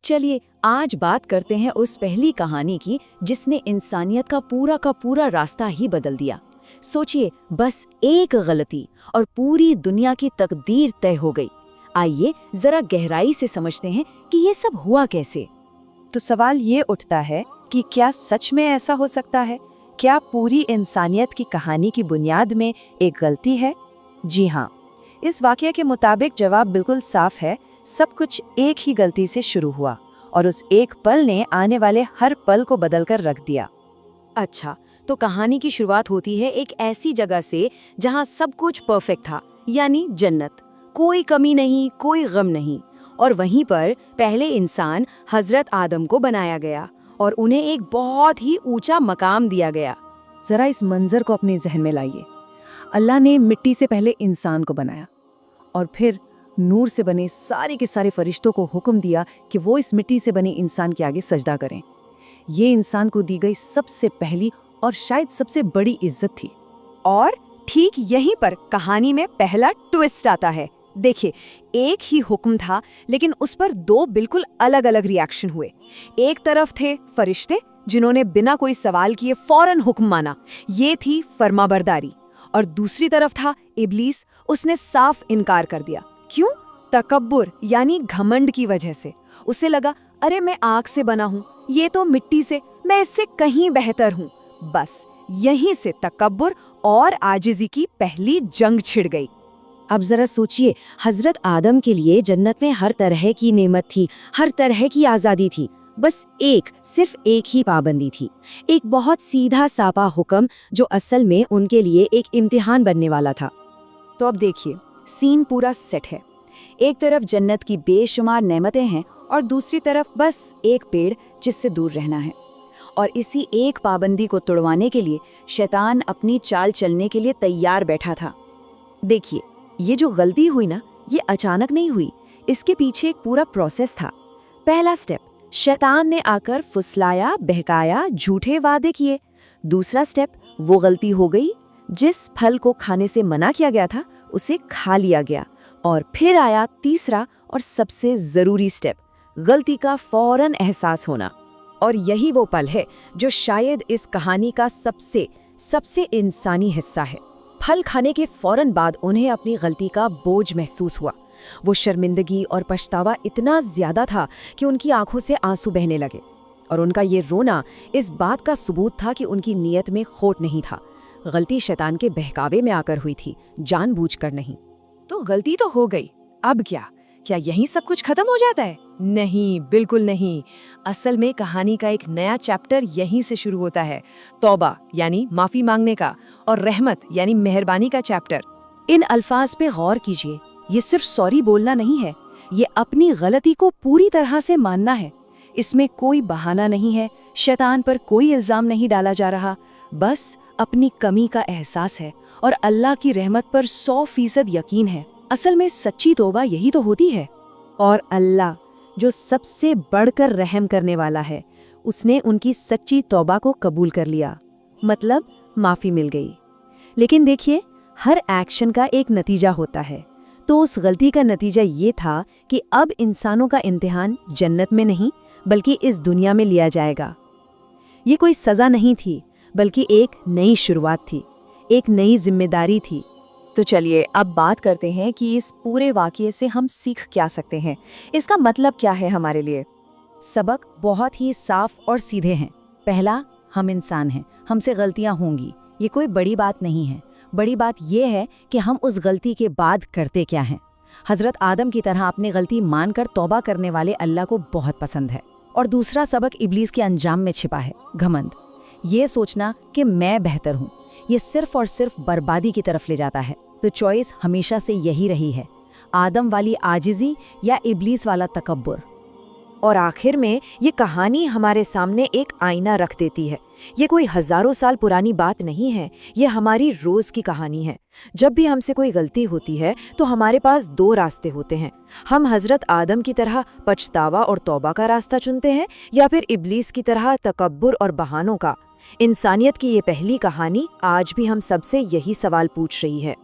चलिए आज बात करते हैं उस पहली कहानी की जिसने इंसानियत का पूरा रास्ता ही बदल दिया। सोचिए, बस एक गलती और पूरी दुनिया की तकदीर तय हो गई। आइए जरा गहराई से समझते हैं कि ये सब हुआ कैसे। तो सवाल ये उठता है कि क्या सच में ऐसा हो सकता है? क्या पूरी इंसानियत की कहानी की बुनियाद में एक गलती है? जी हाँ, इस वाकये के मुताबिक जवाब बिल्कुल साफ है। सब कुछ एक ही गलती से शुरू हुआ और उस एक पल ने आने वाले हर पल को बदलकर रख दिया। अच्छा, तो कहानी की शुरुआत होती है एक ऐसी जगह से जहाँ सब कुछ परफेक्ट था, यानी जन्नत। कोई कमी नहीं, कोई गम नहीं। और वहीं पर पहले इंसान हजरत आदम को बनाया गया और उन्हें एक बहुत ही ऊंचा मकाम दिया गया। जरा इस मंजर को अपने जहन में लाइए। अल्लाह ने मिट्टी से पहले इंसान को बनाया और फिर नूर से बने सारे के सारे फरिश्तों को हुक्म दिया कि वो इस मिट्टी से बने इंसान के आगे सजदा करें। ये इंसान को दी गई सबसे पहली और शायद सबसे बड़ी इज्जत थी। और ठीक यहीं पर कहानी में पहला ट्विस्ट आता है। देखिए, एक ही हुक्म था लेकिन उस पर दो बिल्कुल अलग अलग रिएक्शन हुए। एक तरफ थे फरिश्ते जिन्होंने बिना कोई सवाल किए फौरन हुक्म माना, ये थी फर्माबरदारी। और दूसरी तरफ था इब्लीस, उसने साफ इनकार कर दिया। क्यों? तकब्बुर यानी घमंड की वजह से। उसे लगा, अरे मैं आग से बना हूँ, ये तो मिट्टी से, मैं इससे कहीं बेहतर हूँ। बस यहीं से तकब्बुर और आजिज़ी की पहली जंग छिड़ गई। अब जरा सोचिए, हजरत आदम के लिए जन्नत में हर तरह की नेमत थी, हर तरह की आज़ादी थी। बस सिर्फ एक ही पाबंदी थी, एक बहुत सीधा सापा हुक्म जो असल में उनके लिए एक इम्तिहान बनने वाला था। तो अब देखिए, सीन पूरा सेट है। एक तरफ जन्नत की बेशुमार नेमतें हैं और दूसरी तरफ बस एक पेड़ जिससे दूर रहना है। और इसी एक पाबंदी को तोड़वाने के लिए शैतान अपनी चाल चलने के लिए तैयार बैठा था। देखिए, ये जो गलती हुई ना, ये अचानक नहीं हुई, इसके पीछे एक पूरा प्रोसेस था। पहला स्टेप, शैतान ने आकर फुसलाया, बहकाया, झूठे वादे किए। दूसरा स्टेप, वो गलती हो गई, जिस फल को खाने से मना किया गया था उसे खा लिया गया। और फिर आया तीसरा और सबसे जरूरी स्टेप, गलती का फौरन एहसास होना। और यही वो पल है जो शायद इस कहानी का सबसे इंसानी हिस्सा है। फल खाने के फौरन बाद उन्हें अपनी गलती का बोझ महसूस हुआ। वो शर्मिंदगी और पछतावा इतना ज्यादा था कि उनकी आंखों से आंसू बहने लगे। और उनका ये रोना इस बात का सबूत था कि उनकी नीयत में खोट नहीं था। गलती शैतान के बहकावे में आकर हुई थी, जानबूझकर नहीं। तो गलती तो हो गई, अब क्या यहीं सब कुछ खत्म हो जाता है? नहीं, बिल्कुल नहीं। असल में कहानी का एक नया चैप्टर यहीं से शुरू होता है। तौबा यानी माफी मांगने का, और रहमत यानी मेहरबानी का चैप्टर। इन अल्फाज पे गौर कीजिए, ये सिर्फ सॉरी बोलना नहीं है, ये अपनी गलती को पूरी तरह से मानना है। इसमें कोई बहाना नहीं है, शैतान पर कोई इल्जाम नहीं डाला जा रहा, बस अपनी कमी का एहसास है और अल्लाह की रहमत पर 100% यकीन है। असल में सच्ची तौबा यही तो होती है। और अल्लाह जो सबसे बढ़कर रहम करने वाला है, उसने उनकी सच्ची तौबा को कबूल कर लिया, मतलब माफ़ी मिल गई। लेकिन देखिए, हर एक्शन का एक नतीजा होता है। तो उस गलती का नतीजा ये था कि अब इंसानों का इम्तिहान जन्नत में नहीं बल्कि इस दुनिया में लिया जाएगा। ये कोई सज़ा नहीं थी, बल्कि एक नई शुरुआत थी, एक नई जिम्मेदारी थी। तो चलिए अब बात करते हैं कि इस पूरे वाक़ये से हम सीख क्या सकते हैं। इसका मतलब क्या है हमारे लिए? सबक बहुत ही साफ और सीधे हैं। पहला, हम इंसान हैं, हमसे गलतियां होंगी, ये कोई बड़ी बात नहीं है। बड़ी बात यह है कि हम उस गलती के बाद करते क्या हैं। हजरत आदम की तरह अपनी गलती मानकर तौबा करने वाले अल्लाह को बहुत पसंद है। और दूसरा सबक इब्लीस के अंजाम में छिपा है, घमंड। ये सोचना कि मैं बेहतर हूँ, ये सिर्फ और सिर्फ बर्बादी की तरफ ले जाता है। तो चॉइस हमेशा से यही रही है, आदम वाली आजिज़ी या इब्लीस वाला तकब्बुर। और आखिर में ये कहानी हमारे सामने एक आईना रख देती है। ये कोई हजारों साल पुरानी बात नहीं है, ये हमारी रोज की कहानी है। जब भी हमसे कोई गलती होती है तो हमारे पास दो रास्ते होते हैं। हम हजरत आदम की तरह पछतावा और तौबा का रास्ता चुनते हैं, या फिर इब्लीस की तरह तकब्बुर और बहानों का। इंसानियत की ये पहली कहानी आज भी हम सबसे यही सवाल पूछ रही है।